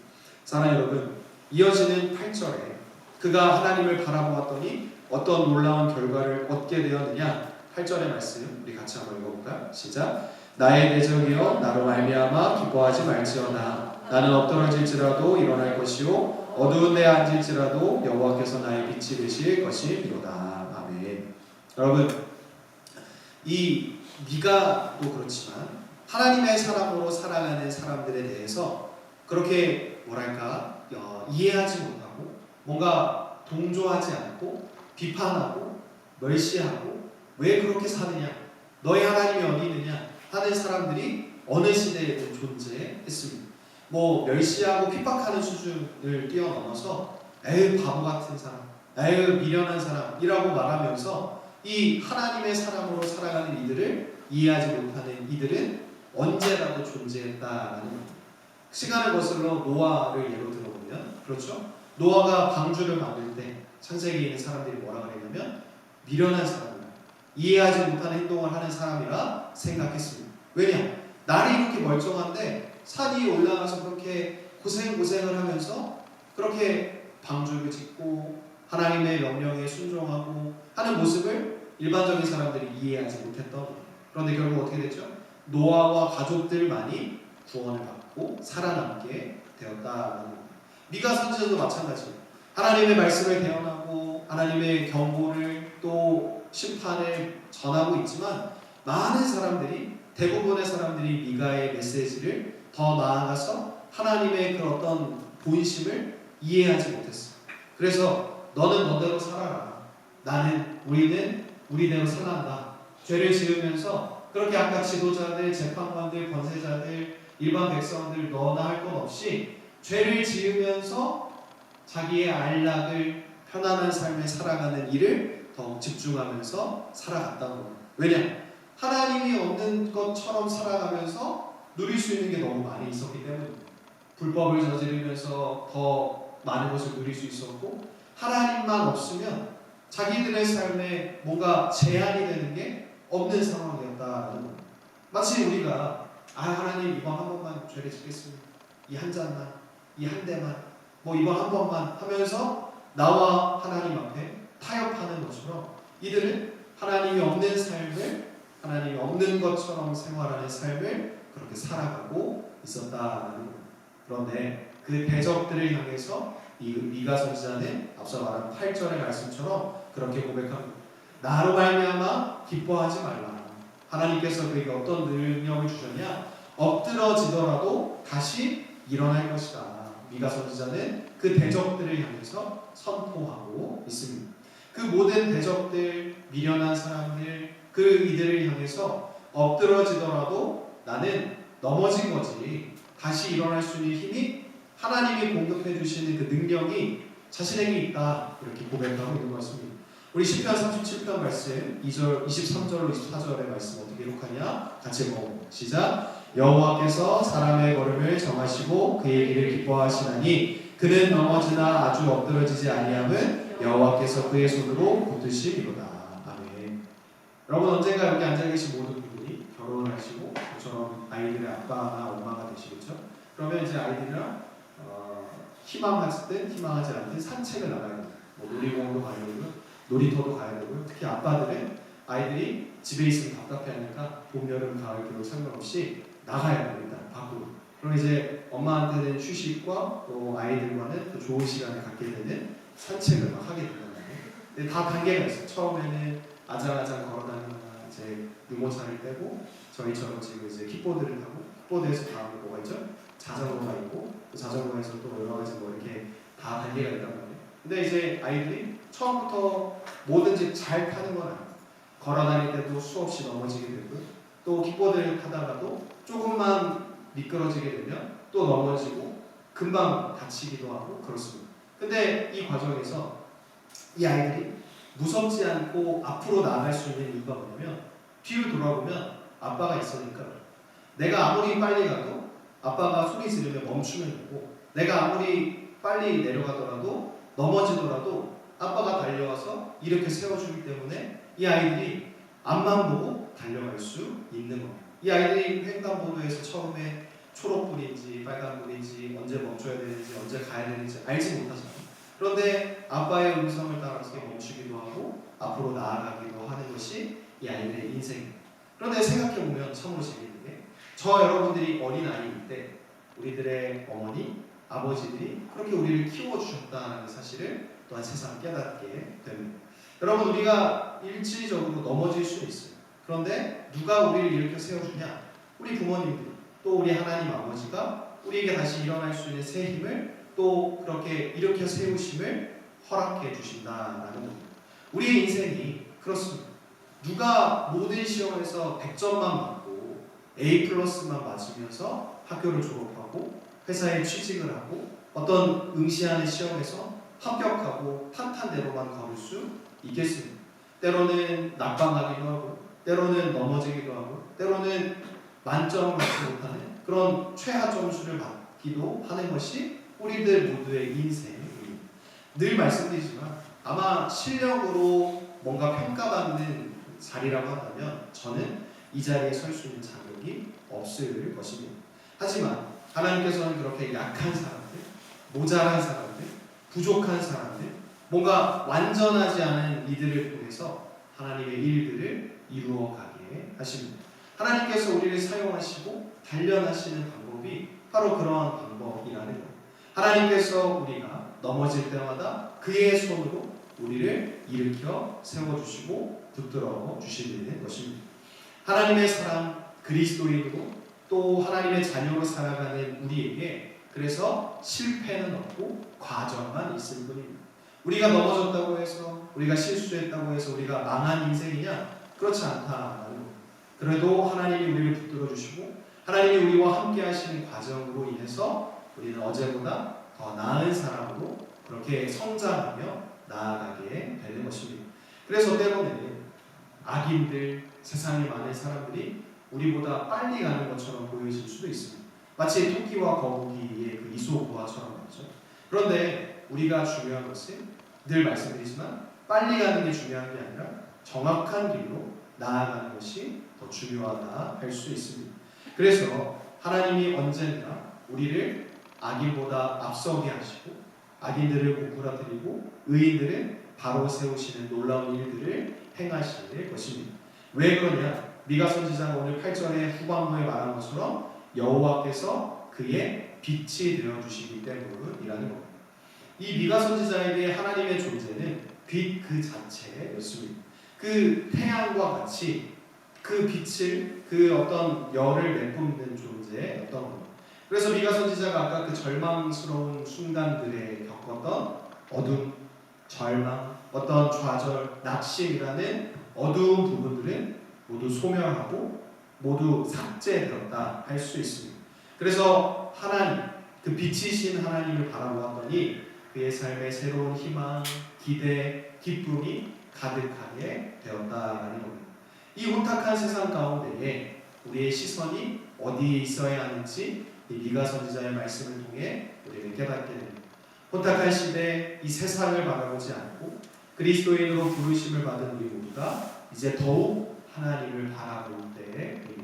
사랑하는 여러분, 이어지는 8절에 그가 하나님을 바라보았더니 어떤 놀라운 결과를 얻게 되었느냐? 8절의 말씀 우리 같이 한번 읽어볼까요? 시작. 나의 대적이여 나로 말미암아 기뻐하지 말지어다. 나는 엎드러질지라도 일어날 것이요 어두운 데에 앉을지라도 여호와께서 나의 빛이 되실 것이니로다. 아멘. 여러분, 이 미가도 그렇지만 하나님의 사람으로 살아가는 사람들에 대해서 그렇게 이해하지 못하고 뭔가 동조하지 않고 비판하고 멸시하고 왜 그렇게 사느냐, 너희 하나님이 어디 있느냐 하는 사람들이 어느 시대에도 존재했습니다. 뭐 멸시하고 핍박하는 수준을 뛰어넘어서 에휴 바보 같은 사람, 에휴 미련한 사람이라고 말하면서 이 하나님의 사람으로 살아가는 이들을 이해하지 못하는 이들은 언제라도 존재했다라는 겁니다. 시간을 거슬러 노아를 예로 들어보면, 그렇죠? 노아가 방주를 만들 때 창세기에 있는 사람들이 뭐라 그랬냐면 미련한 사람이라, 이해하지 못하는 행동을 하는 사람이라 생각했습니다. 왜냐? 날이 이렇게 멀쩡한데 산 위에 올라가서 그렇게 고생을 하면서 그렇게 방주를 짓고 하나님의 명령에 순종하고 하는 모습을 일반적인 사람들이 이해하지 못했던 거예요. 그런데 결국 어떻게 됐죠? 노아와 가족들만이 구원을 받고 살아남게 되었다라는 겁니다. 미가 선지자도 마찬가지예요. 하나님의 말씀을 대언하고 하나님의 경고를 또 심판을 전하고 있지만 많은 사람들이, 대부분의 사람들이 미가의 메시지를 더 나아가서 하나님의 그 어떤 본심을 이해하지 못했어요. 그래서 너는 너대로 살아라, 우리는 우리대로 살아간다. 죄를 지으면서 그렇게 아까 지도자들, 재판관들, 권세자들, 일반 백성들 너나 할 것 없이 죄를 지으면서 자기의 안락을, 편안한 삶을 살아가는 일을 더욱 집중하면서 살아갔다는 겁니다. 왜냐? 하나님이 없는 것처럼 살아가면서 누릴 수 있는 게 너무 많이 있었기 때문입니다. 불법을 저지르면서 더 많은 것을 누릴 수 있었고, 하나님만 없으면 자기들의 삶에 뭔가 제한이 되는 게 없는 상황이었다는 겁니다. 마치 우리가 하나님 이번 한 번만 죄를 짓겠습니다. 이 한 잔만, 이 한 대만, 뭐 이번 한 번만 하면서 나와 하나님 앞에 타협하는 것처럼 이들은 하나님이 없는 삶을, 하나님이 없는 것처럼 생활하는 삶을 그렇게 살아가고 있었다는 겁니다. 그런데 그 대적들을 향해서 이 미가 선지자는 앞서 말한 8절의 말씀처럼 그렇게 고백합니다. 나로 말미암아 기뻐하지 말라. 하나님께서 그에게 어떤 능력을 주셨냐? 엎드러지더라도 다시 일어날 것이다. 미가 선지자는 그 대적들을 향해서 선포하고 있습니다. 그 모든 대적들, 미련한 사람들, 그 이들을 향해서 엎드러지더라도 나는 넘어진 거지, 다시 일어날 수 있는 힘이 하나님이 공급해 주시는 그 능력이 자신에게 있다, 이렇게 고백하고 있는 것입니다. 우리 시편 37편 말씀 2절, 23절로 24절의 말씀 어떻게 기록하냐? 같이 읽어보고 시작. 여호와께서 사람의 걸음을 정하시고 그의 길을 기뻐하시나니 그는 넘어지나 아주 엎드러지지 아니함은 여호와께서 그의 손으로 붙드시리로다. 아멘. 여러분, 언젠가 여기 앉아 계신 모든 분들이 결혼을 하시고 저처럼 아이들의 아빠나 엄마가 되시겠죠? 그러면 이제 아이들이랑 희망하든 희망하지 않든 산책을 나가야 됩니다. 뭐 놀이공원도 가야 되고요, 놀이터도 가야 되고요. 특히 아빠들은 아이들이 집에 있으면 답답해하니까 봄, 여름, 가을, 겨울 상관없이 나가야 됩니다. 밖으로. 그럼 이제 엄마한테는 휴식과 또 아이들과는 또 좋은 시간을 갖게 되는 산책을 막 하게 된단 말이에요. 근데 다 단계가 있어요. 처음에는 아장아장 걸어다니다가 이제 유모차를 떼고 저희처럼 지금 이제 킥보드를 타고, 킥보드에서 다음에 뭐가 있죠? 자전거가 있고, 그 자전거에서 또 여러 가지 뭐 이렇게 다 단계가 있단 말이에요. 근데 이제 아이들이 처음부터 뭐든지 잘 타는 건 아니에요. 걸어다닐 때도 수없이 넘어지게 되고요. 또 킥보드를 타다가도 조금만 미끄러지게 되면 또 넘어지고 금방 다치기도 하고 그렇습니다. 근데 이 과정에서 이 아이들이 무섭지 않고 앞으로 나아갈 수 있는 이유가 뭐냐면, 뒤를 돌아보면 아빠가 있으니까. 내가 아무리 빨리 가도 아빠가 소리 지르면 멈추면 되고, 내가 아무리 빨리 내려가더라도 넘어지더라도 아빠가 달려와서 이렇게 세워주기 때문에 이 아이들이 앞만 보고 달려갈 수 있는 겁니다. 이 아이들이 횡단보도에서 처음에 초록불인지 빨간불인지 언제 멈춰야 되는지 언제 가야 되는지 알지 못하잖아요. 그런데 아빠의 음성을 따라서 멈추기도 하고 앞으로 나아가기도 하는 것이 이 아이들의 인생입니다. 그런데 생각해보면 참으로 재미있는 게, 저 여러분들이 어린아이일 때 우리들의 어머니, 아버지들이 그렇게 우리를 키워주셨다는 사실을 또한 세상 깨닫게 됩니다. 여러분, 우리가 일시적으로 넘어질 수 있어요. 그런데 누가 우리를 일으켜 세워주냐? 우리 부모님들이, 또 우리 하나님 아버지가 우리에게 다시 일어날 수 있는 새 힘을 또 그렇게 일으켜 세우심을 허락해 주신다라는 겁니다. 우리의 인생이 그렇습니다. 누가 모든 시험에서 100점만 맞고 A+만 맞으면서 학교를 졸업하고 회사에 취직을 하고 어떤 응시하는 시험에서 합격하고 탄탄 대로만 걸을 수 있겠습니다. 때로는 낙방하기도 하고 때로는 넘어지기도 하고 때로는 만점을 받지 못하는 그런 최하 점수를 받기도 하는 것이 우리들 모두의 인생입니다. 늘 말씀드리지만 아마 실력으로 뭔가 평가받는 자리라고 한다면 저는 이 자리에 설 수 있는 자격이 없을 것입니다. 하지만 하나님께서는 그렇게 약한 사람들, 모자란 사람들, 부족한 사람들, 뭔가 완전하지 않은 이들을 통해서 하나님의 일들을 이루어 가게 하십니다. 하나님께서 우리를 사용하시고 단련하시는 방법이 바로 그러한 방법이라는 것. 하나님께서 우리가 넘어질 때마다 그의 손으로 우리를 일으켜 세워주시고 붙들어 주시는 것입니다. 하나님의 사람 그리스도인으로 또 하나님의 자녀로 살아가는 우리에게 그래서 실패는 없고 과정만 있을 뿐입니다. 우리가 넘어졌다고 해서 우리가 실수했다고 해서 우리가 망한 인생이냐? 그렇지 않다라는 겁니다. 그래도 하나님이 우리를 붙들어 주시고 하나님이 우리와 함께 하시는 과정으로 인해서 우리는 어제보다 더 나은 사람으로 그렇게 성장하며 나아가게 되는 것입니다. 그래서 때로는 악인들, 세상에 많은 사람들이 우리보다 빨리 가는 것처럼 보여질 수도 있습니다. 마치 토끼와 거북이의 그 이소부화처럼 말이죠. 그런데 우리가 중요한 것은 늘 말씀드리지만 빨리 가는 게 중요한 게 아니라 정확한 길로 나아가는 것이 더 중요하다 할 수 있습니다. 그래서 하나님이 언젠가 우리를 악인보다 앞서게 하시고 악인들을 고꾸라뜨리고 의인들은 바로 세우시는 놀라운 일들을 행하실 것입니다. 왜 그러냐? 미가 선지자가 오늘 8절의 후반부에 말한 것처럼 여호와께서 그의 빛이 되어 주시기 때문이라는 겁니다. 이 미가 선지자에게 하나님의 존재는 빛 그 자체였습니다. 그 태양과 같이 그 빛을 그 어떤 열을 내뿜는 존재였던 겁니다. 그래서 미가 선지자가 아까 그 절망스러운 순간들에 겪었던 어둠, 절망, 어떤 좌절, 낙심이라는 어두운 부분들은 모두 소멸하고 모두 삭제되었다 할 수 있습니다. 그래서 하나님, 그 빛이신 하나님을 바라보았더니 그의 삶에 새로운 희망, 기대, 기쁨이 가득하게 되었다라는 겁니다. 이 혼탁한 세상 가운데에 우리의 시선이 어디에 있어야 하는지 이 미가 선지자의 말씀을 통해 우리는 깨닫게 됩니다. 혼탁한 시대 이 세상을 바라보지 않고 그리스도인으로 부르심을 받은 우리 모두가 이제 더욱 하나님을 바라볼 때입니다.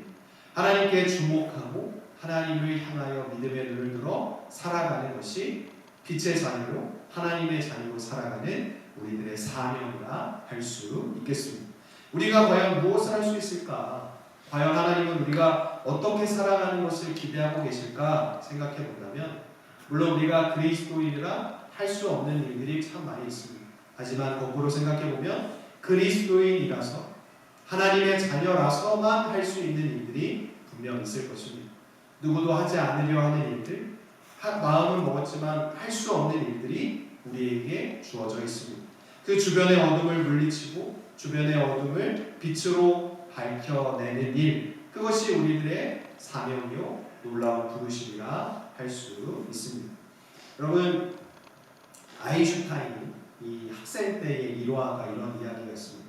하나님께 주목하고 하나님을 향하여 믿음의 눈을 들어 살아가는 것이 빛의 자녀로 하나님의 자녀로 살아가는 우리들의 사명이라 할 수 있겠습니다. 우리가 과연 무엇을 할 수 있을까? 과연 하나님은 우리가 어떻게 살아가는 것을 기대하고 계실까 생각해 본다면 물론 우리가 그리스도인이라 할 수 없는 일들이 참 많이 있습니다. 하지만 거꾸로 생각해 보면 그리스도인이라서 하나님의 자녀라서만 할 수 있는 일들이 분명 있을 것입니다. 누구도 하지 않으려 하는 일들, 마음은 먹었지만 할 수 없는 일들이 우리에게 주어져 있습니다. 그 주변의 어둠을 물리치고 주변의 어둠을 빛으로 밝혀내는 일, 그것이 우리들의 사명이요 놀라운 부르심이라 할 수 있습니다. 여러분, 아인슈타인이 이 학생 때의 일화가 이런 이야기가 있습니다.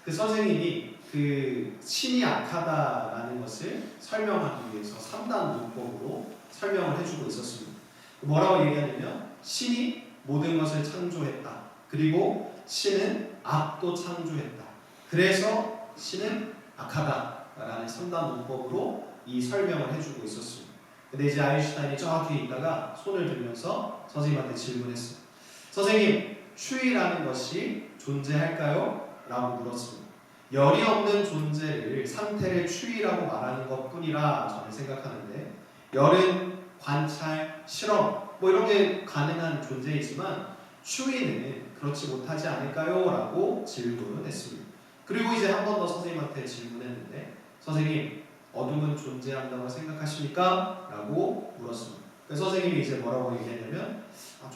그 선생님이 그 신이 악하다라는 것을 설명하기 위해서 3단 문법으로 설명을 해주고 있었습니다. 뭐라고 얘기하냐면 신이 모든 것을 창조했다. 그리고 신은 악도 창조했다. 그래서 신은 악하다라는 3단 문법으로 이 설명을 해주고 있었습니다. 근데 이제 아인슈타인이 저 뒤에 있다가 손을 들면서 선생님한테 질문했습니다. 선생님, 추위라는 것이 존재할까요? 라고 물었습니다. 열이 없는 존재를 상태를 추위라고 말하는 것뿐이라 저는 생각하는데 열은 관찰, 실험 뭐 이런 게 가능한 존재이지만 추위는 그렇지 못하지 않을까요? 라고 질문했습니다. 그리고 이제 한 번 더 선생님한테 질문했는데 선생님, 어둠은 존재한다고 생각하십니까? 라고 물었습니다. 그래서 선생님이 이제 뭐라고 얘기했냐면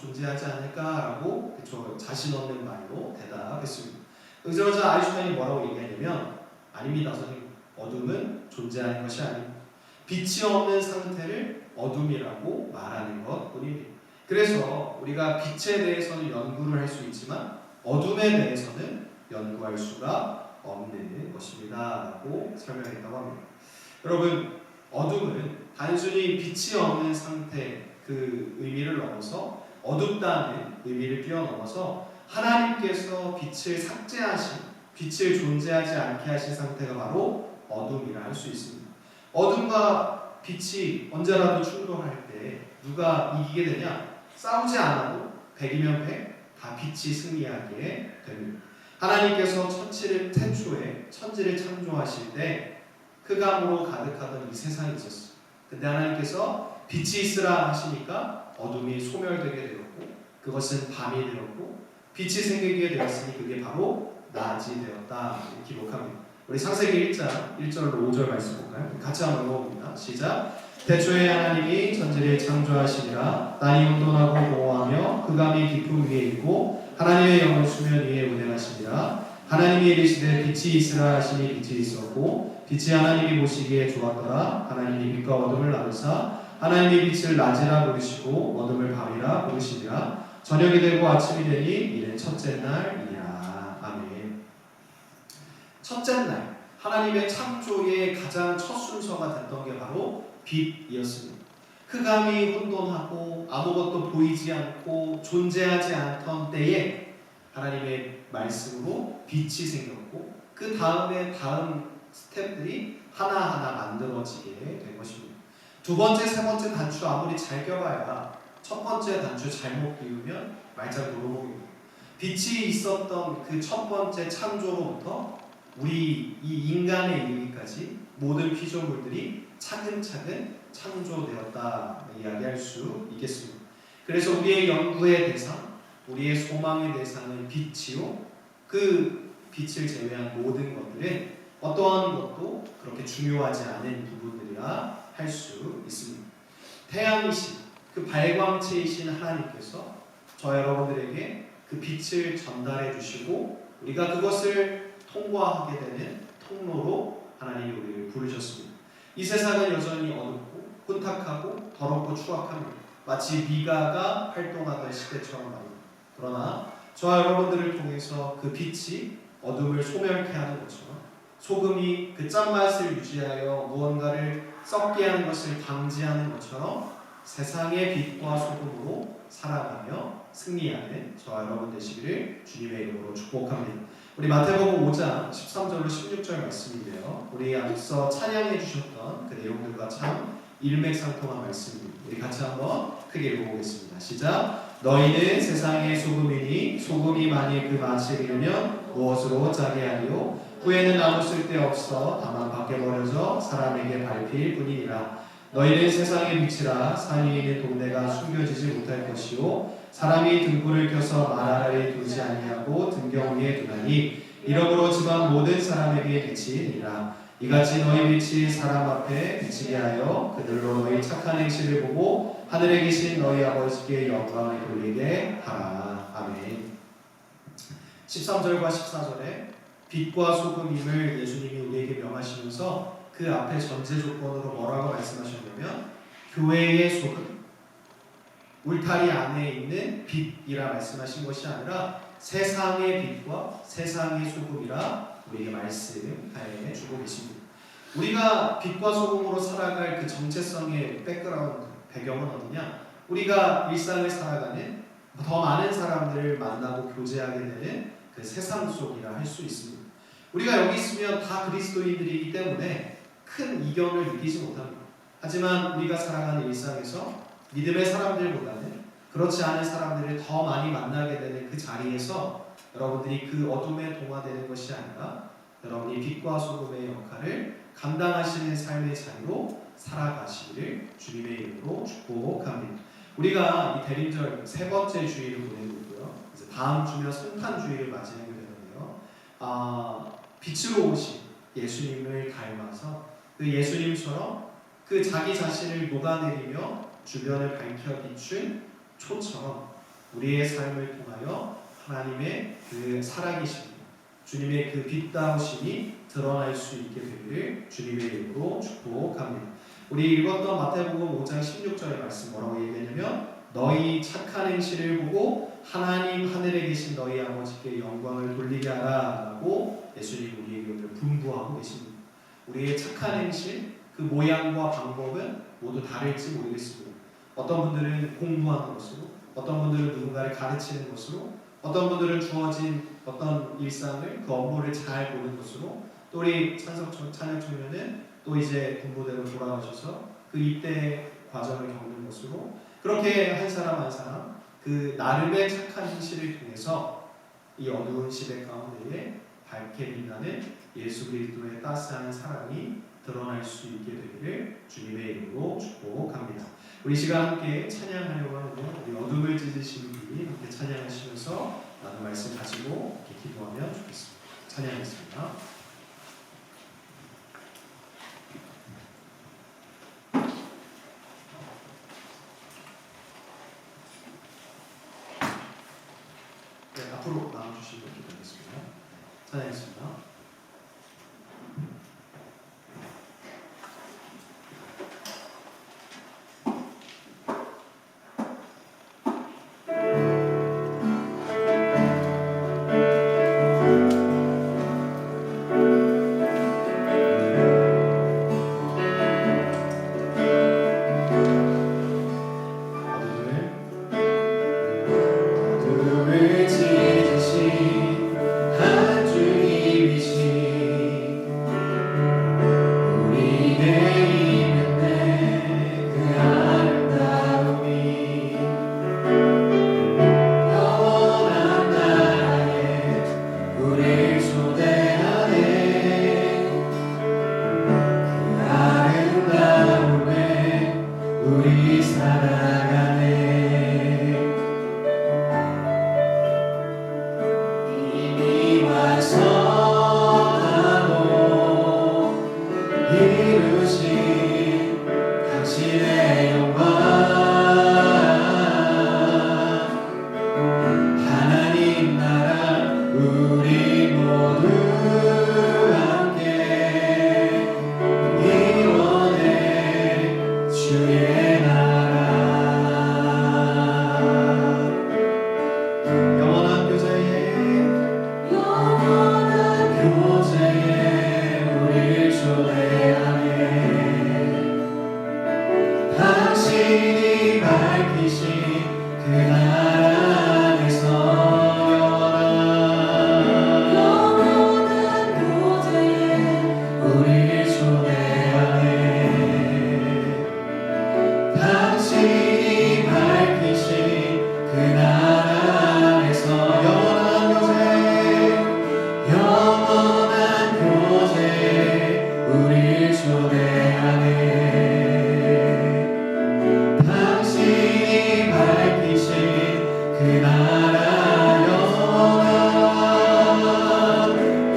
존재하지 않을까라고 저 자신 없는 말로 대답했습니다. 응징하자 아인슈타인이 뭐라고 얘기하냐면 아닙니다 선생님. 어둠은 존재하는 것이 아닙니다. 빛이 없는 상태를 어둠이라고 말하는 것 뿐입니다. 그래서 우리가 빛에 대해서는 연구를 할 수 있지만 어둠에 대해서는 연구할 수가 없는 것입니다 라고 설명했다고 합니다. 여러분, 어둠은 단순히 빛이 없는 상태 그 의미를 넘어서 어둡다는 의미를 뛰어넘어서 하나님께서 빛을 삭제하신, 빛을 존재하지 않게 하신 상태가 바로 어둠이라 할 수 있습니다. 어둠과 빛이 언제라도 충돌할 때 누가 이기게 되냐? 싸우지 않아도 100이면 100, 다 빛이 승리하게 됩니다. 하나님께서 태초에 천지를 창조하실 때 흑암으로 가득하던 이 세상이 있었어요. 근데 하나님께서 빛이 있으라 하시니까 어둠이 소멸되게 되었고 그것은 밤이 되었고 빛이 생기게 되었으니 그게 바로 낮이 되었다 이렇게 기록합니다. 우리 창세기 1장 1절로 5절 말씀 볼까요? 같이 한번 읽어봅니다. 시작. 태초에 하나님이 천지를 창조하시니라. 땅이 혼돈하고 공허하며 흑암이 깊음 위에 있고 하나님의 영은 수면 위에 운행하시니라. 하나님이 이르시되 빛이 있으라 하시니 빛이 있었고 빛이 하나님이 보시기에 좋았더라. 하나님이 빛과 어둠을 나누사 하나님이 빛을 낮이라 부르시고 어둠을 밤이라 부르시니라. 저녁이 되고 아침이 되니 이는 첫째 날이니라. 아멘. 첫째 날 하나님의 창조의 가장 첫 순서가 됐던 게 바로 빛이었습니다. 흑암이 혼돈하고 아무것도 보이지 않고 존재하지 않던 때에 하나님의 말씀으로 빛이 생겼고 그 다음에 다음 스텝들이 하나하나 만들어지게 된 것입니다. 두 번째, 세 번째 단추 아무리 잘 껴봐야 첫 번째 단추 잘못 끼우면 말짱 도루묵입니다. 빛이 있었던 그 첫 번째 창조로부터 우리 이 인간에 이르기까지 모든 피조물들이 차근차근 창조되었다 이야기할 수 있겠습니다. 그래서 우리의 연구의 대상, 우리의 소망의 대상은 빛이요. 그 빛을 제외한 모든 것들은 어떠한 것도 그렇게 중요하지 않은 부분들이라 할 수 있습니다. 태양이신 그 발광체이신 하나님께서 저 여러분들에게 그 빛을 전달해 주시고 우리가 그것을 통과하게 되는 통로로 하나님이 우리를 부르셨습니다. 이 세상은 여전히 어둡고 혼탁하고 더럽고 추악합니다. 마치 미가가 활동하던 시대처럼 말입니다. 그러나 저와 여러분들을 통해서 그 빛이 어둠을 소멸케 하는 것처럼 소금이 그 짠맛을 유지하여 무언가를 썩게 하는 것을 방지하는 것처럼 세상의 빛과 소금으로 살아가며 승리하는 저와 여러분 되시기를 주님의 이름으로 축복합니다. 우리 마태복음 5장 13절로 16절 말씀인데요. 우리 앞서 찬양해 주셨던 그 내용들과 참 일맥상통한 말씀입니다. 우리 같이 한번 크게 읽어보겠습니다. 시작. 너희는 세상의 소금이니 소금이 만일 그 맛을 잃으면 무엇으로 짜게 하리요? 후에는 아무 쓸데없어 다만 밖에 버려져 사람에게 밟힐 뿐이니라. 너희는 세상의 빛이라 산 위에 있는 동네가 숨겨지지 못할 것이요 사람이 등불을 켜서 말 아래에 두지 아니하고 등경 위에 두나니 이러므로 집안 모든 사람에게 빛이 되리라. 이같이 너희 빛이 사람 앞에 비치게 하여 그들로 너희 착한 행실을 보고 하늘에 계신 너희 아버지께 영광을 돌리게 하라. 아멘. 13절과 14절에 빛과 소금임을 예수님이 우리에게 명하시면서 그 앞에 전제 조건으로 뭐라고 말씀하셨냐면 교회의 소금, 울타리 안에 있는 빛이라 말씀하신 것이 아니라 세상의 빛과 세상의 소금이라 우리에게 말씀해 주고 계십니다. 우리가 빛과 소금으로 살아갈 그 정체성의 백그라운드, 배경은 어디냐? 우리가 일상을 살아가는 더 많은 사람들을 만나고 교제하게 되는 그 세상 속이라 할 수 있습니다. 우리가 여기 있으면 다 그리스도인들이기 때문에 큰 이견을 느끼지 못합니다. 하지만 우리가 살아가는 일상에서 믿음의 사람들보다는 그렇지 않은 사람들을 더 많이 만나게 되는 그 자리에서 여러분들이 그 어둠에 동화되는 것이 아니라 여러분이 빛과 소금의 역할을 감당하시는 삶의 자리로 살아가시기를 주님의 이름으로 축복합니다. 우리가 이 대림절 세 번째 주일을 보내고 있고요. 이제 다음 주면 성탄주일을 맞이하게 되는데요. 빛으로 오신 예수님을 닮아서 그 예수님처럼 그 자기 자신을 녹아내리며 주변을 밝혀 비춘 초처럼 우리의 삶을 통하여 하나님의 그 살아계심을 주님의 그 빛다우심이 드러날 수 있게 되기를 주님의 이름으로 축복합니다. 우리 읽었던 마태복음 5장 16절의 말씀 뭐라고 얘기하냐면 너희 착한 행실을 보고 하나님 하늘에 계신 너희 아버지께 영광을 돌리게 하라 라고 예수님 우리에게 오늘 분부하고 계십니다. 우리의 착한 행실 그 모양과 방법은 모두 다를지 모르겠으므로 어떤 분들은 공부하는 것으로 어떤 분들은 누군가를 가르치는 것으로 어떤 분들은 주어진 어떤 일상을 그 업무를 잘 보는 것으로 또 우리 찬혁 청년은 또 이제 군부대로 돌아가셔서 그 입대 과정을 겪는 것으로 그렇게 한 사람 한 사람 그 나름의 착한 행실을 통해서 이 어두운 시대 가운데에 밝게 빛나는 예수 그리스도의 따스한 사랑이 드러날 수 있게 되기를 주님의 이름으로 축복합니다. 우리 시간 함께 찬양하려고 하는데요. 우리 어둠을 찢으신 분이 함께 찬양하시면서 나는 말씀 가지고 이렇게 기도하면 좋겠습니다. 찬양하겠습니다. 네, 앞으로 나와주시면 기도하겠습니다. 찬양하겠습니다. 어둠을 찢으신 한 주님이신 우리의 있는 그 아름다움이 영원한 나라에 우리를 초대하네. 그 아름다움에 우리 살아가네. 완성하고 이루신 당신의 영광 하나님 나라 우리 모두 함께 이뤄내 주의 나라 영원한 교제에 우리를 초대하네. 당신이 밝히신 그 나라 안에서 영원한 교제에 우리를 초대하네. 당신이 밝히신 그 나라 안에서 영원한 교제에 우리를 초대하네. 당신이 밝히신 그 나라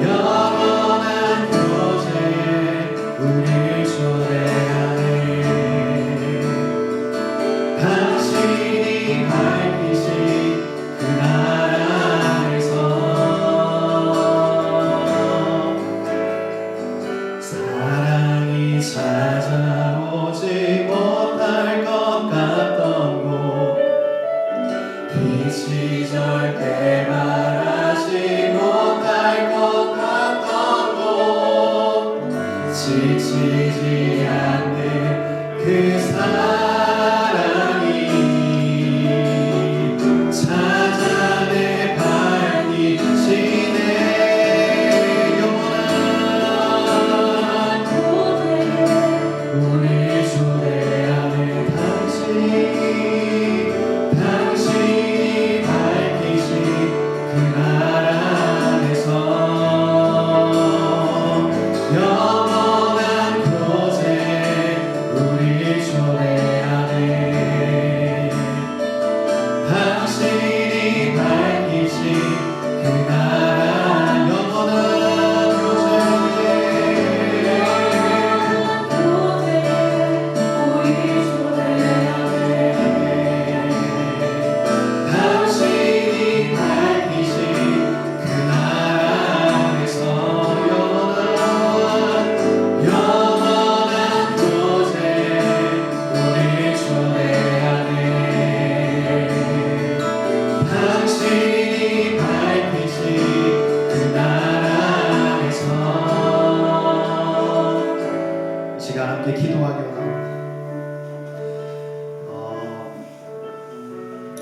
영원한 교제에 우리를 초대하네. 당신이 밝히신 그 나라 안에서 사랑이 찾아오지 못할 것 같던 곳 빛이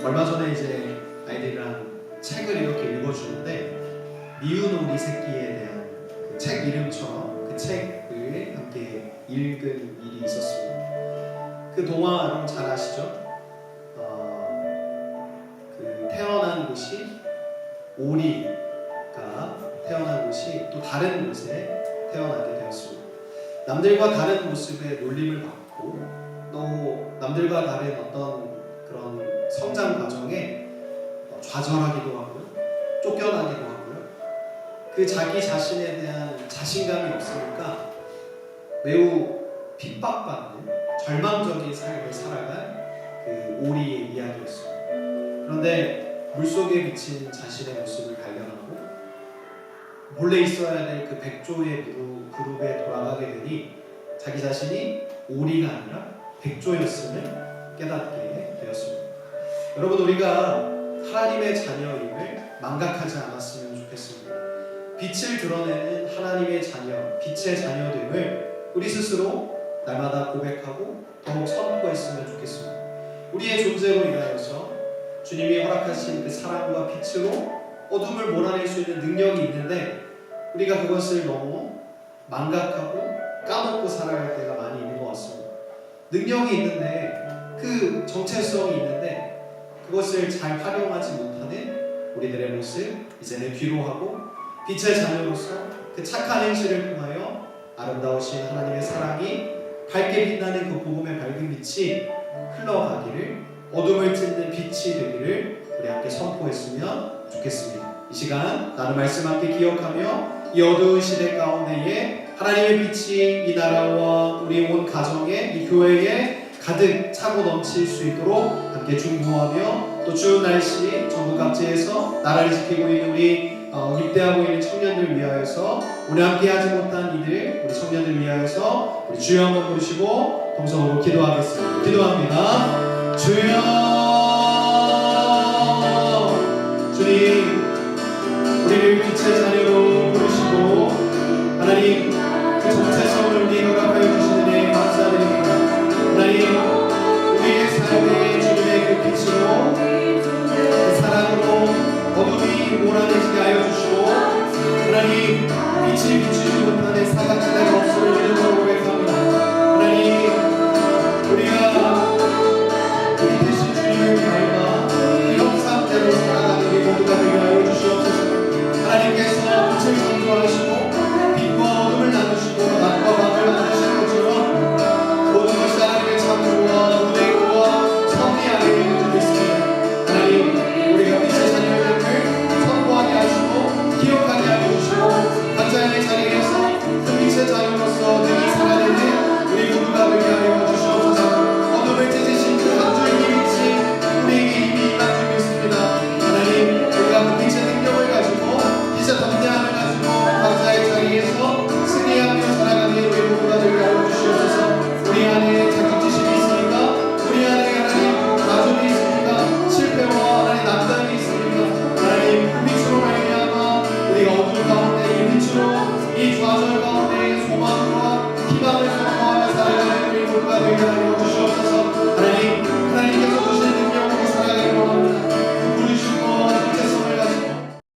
얼마 전에 이제 아이들이랑 책을 이렇게 읽어주는데 미운 오리 새끼에 대한 그 책 이름처럼 그 책을 함께 읽은 일이 있었습니다. 그 동화 여러분 잘 아시죠? 그 태어난 곳이 오리가 태어난 곳이 또 다른 곳에 태어나게 되었습니다. 남들과 다른 모습의 놀림을 받고 또 남들과 다른 어떤 그런 성장 과정에 좌절하기도 하고요, 쫓겨나기도 하고요, 그 자기 자신에 대한 자신감이 없으니까 매우 핍박받는 절망적인 삶을 살아간 그 오리의 이야기였습니다. 그런데 물속에 비친 자신의 모습을 발견하고 본래 있어야 될 그 백조의 그룹에 돌아가게 되니 자기 자신이 오리가 아니라 백조였음을 깨닫게 되었습니다. 여러분, 우리가 하나님의 자녀임을 망각하지 않았으면 좋겠습니다. 빛을 드러내는 하나님의 자녀, 빛의 자녀됨을 우리 스스로 날마다 고백하고 더욱 선포했으면 좋겠습니다. 우리의 존재로 인하여서 주님이 허락하신 그 사랑과 빛으로 어둠을 몰아낼 수 있는 능력이 있는데 우리가 그것을 너무 망각하고 까먹고 살아갈 때가 많이 있는 것 같습니다. 능력이 있는데 그 정체성이 있는데 그것을 잘 활용하지 못하는 우리들의 모습 이제는 귀로하고 빛의 자녀로서 그 착한 행실을 통하여 아름다우신 하나님의 사랑이 밝게 빛나는 그 복음의 밝은 빛이 흘러가기를, 어둠을 찢는 빛이 되기를 우리 함께 선포했으면 좋겠습니다. 이 시간 나는 말씀 함께 기억하며 이 어두운 시대 가운데에 하나님의 빛이 이 나라와 우리 온 가정에, 이 교회에 가득 차고 넘칠 수 있도록 함께 중보하며 또 추운 날씨 전국 각지에서 나라를 지키고 있는 우리 입대하고 있는 청년들 위하여서 오늘 함께 하지 못한 이들 우리 청년들 위하여서 우리 주여 한번 부르시고 동성으로 기도하겠습니다. 기도합니다. 주여